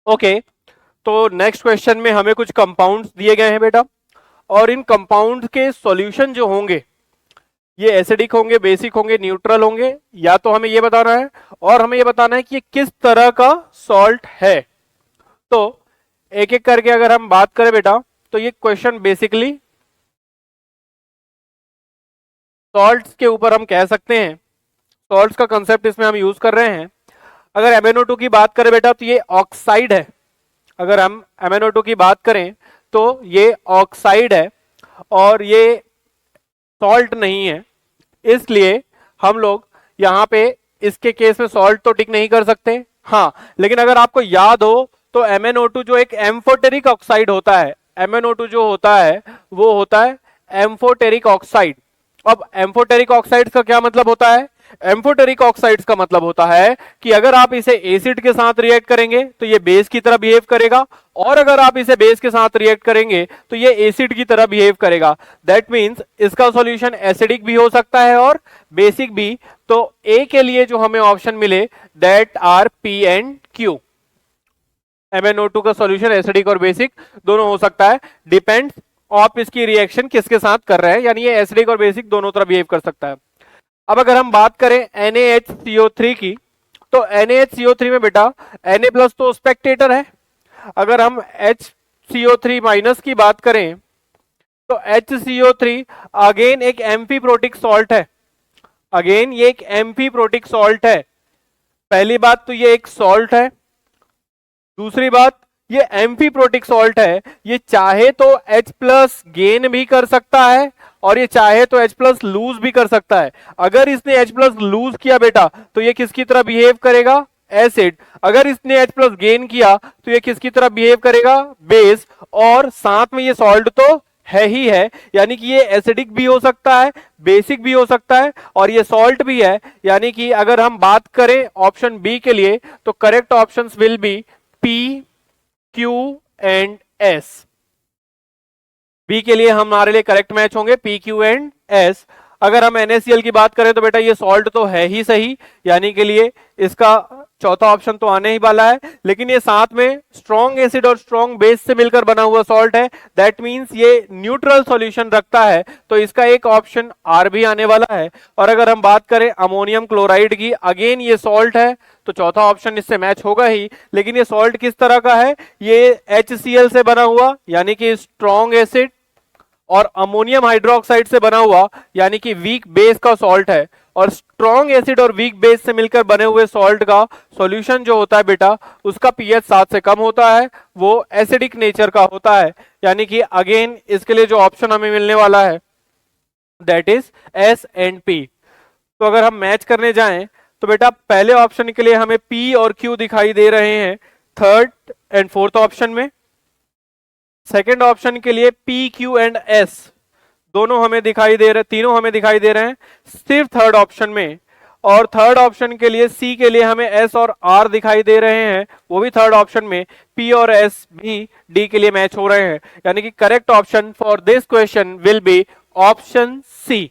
Okay, तो next question में हमें कुछ कंपाउंड्स दिए गए हैं बेटा, और इन कंपाउंड के सॉल्यूशन जो होंगे ये एसिडिक होंगे, बेसिक होंगे, न्यूट्रल होंगे, या तो हमें ये बताना है और हमें ये बताना है कि ये किस तरह का सॉल्ट है। तो एक एक करके अगर हम बात करें बेटा, तो ये क्वेश्चन बेसिकली सॉल्ट्स के ऊपर हम कह सकते हैं, सॉल्ट्स का कंसेप्ट इसमें हम यूज कर रहे हैं। अगर MnO2 की बात करें बेटा तो ये ऑक्साइड है। अगर हम MnO2 की बात करें तो ये ऑक्साइड है और ये सॉल्ट नहीं है, इसलिए हम लोग यहाँ पे इसके केस में सॉल्ट तो टिक नहीं कर सकते। हाँ, लेकिन अगर आपको याद हो तो MnO2 जो एक एम्फोटेरिक ऑक्साइड होता है, MnO2 जो होता है वो होता है एम्फोटेरिक ऑक्साइड। अब एम्फोटेरिक ऑक्साइड का क्या मतलब होता है? एम्फोटेरिक ऑक्साइड्स का मतलब होता है कि अगर आप इसे एसिड के साथ रिएक्ट करेंगे तो ये बेस की तरह बिहेव करेगा, और अगर आप इसे बेस के साथ रिएक्ट करेंगे तो ये एसिड की तरह बिहेव करेगा। दैट मींस इसका सॉल्यूशन एसिडिक भी हो सकता है और बेसिक भी। तो ए के लिए जो हमें ऑप्शन मिले that R P and Q. MnO2 का सॉल्यूशन एसिडिक और बेसिक दोनों हो सकता है, डिपेंड्स आप इसकी रिएक्शन किसके साथ कर रहे हैं, यानी ये एसिडिक और बेसिक दोनों तरह बिहेव कर सकता है। अब अगर हम बात करें NaHCO3 की, तो NaHCO3 में बेटा Na+ तो स्पेक्टेटर है। अगर हम HCO3 माइनस की बात करें तो HCO3 अगेन एक एम्फीप्रोटिक सॉल्ट है। अगेन ये एक एम्फीप्रोटिक सॉल्ट है। पहली बात तो ये एक सॉल्ट है, दूसरी बात ये एम्फीप्रोटिक सॉल्ट है, ये चाहे तो H+ गेन भी कर सकता है और ये चाहे तो H+ लूज भी कर सकता है। अगर इसने H+ लूज किया बेटा तो ये किसकी तरह बिहेव करेगा? एसिड। अगर इसने H+ गेन किया तो ये किसकी तरह बिहेव करेगा? बेस। और साथ में ये सॉल्ट तो है ही है, यानी कि ये एसिडिक भी हो सकता है, बेसिक भी हो सकता है और ये सॉल्ट भी है। यानी कि अगर हम बात करें ऑप्शन बी के लिए तो correct options will be P, Q and S। B के लिए हमारे लिए करेक्ट मैच होंगे P, Q एंड S। अगर हम NaCl की बात करें तो बेटा ये सॉल्ट तो है ही सही, यानी के लिए इसका चौथा ऑप्शन तो आने ही वाला है, लेकिन ये साथ में स्ट्रॉन्ग एसिड और स्ट्रॉन्ग बेस से मिलकर बना हुआ सॉल्ट है। दैट मींस ये न्यूट्रल सॉल्यूशन रखता है, तो इसका एक ऑप्शन आर भी आने वाला है। और अगर हम बात करें अमोनियम क्लोराइड की, अगेन ये सॉल्ट है तो चौथा ऑप्शन इससे मैच होगा ही, लेकिन ये सॉल्ट किस तरह का है? ये HCl से बना हुआ, यानी कि स्ट्रॉन्ग एसिड, और अमोनियम हाइड्रोक्साइड से बना हुआ, यानी कि वीक बेस का सॉल्ट है। और स्ट्रॉन्ग एसिड और वीक बेस से मिलकर बने हुए सॉल्ट का सॉल्यूशन जो होता है बेटा उसका पीएच 7 से कम होता है, वो एसिडिक नेचर का होता है। यानी कि अगेन इसके लिए जो ऑप्शन हमें मिलने वाला है that is S and P. तो अगर हम मैच करने जाएं तो बेटा पहले ऑप्शन के लिए हमें पी और क्यू दिखाई दे रहे हैं थर्ड एंड फोर्थ ऑप्शन में। सेकेंड ऑप्शन के लिए पी, क्यू एंड एस दोनों हमें दिखाई दे रहे, तीनों हमें दिखाई दे रहे हैं सिर्फ थर्ड ऑप्शन में। और थर्ड ऑप्शन के लिए सी के लिए हमें एस और आर दिखाई दे रहे हैं, वो भी थर्ड ऑप्शन में। पी और एस भी डी के लिए मैच हो रहे हैं, यानी कि correct option for this question will be option C.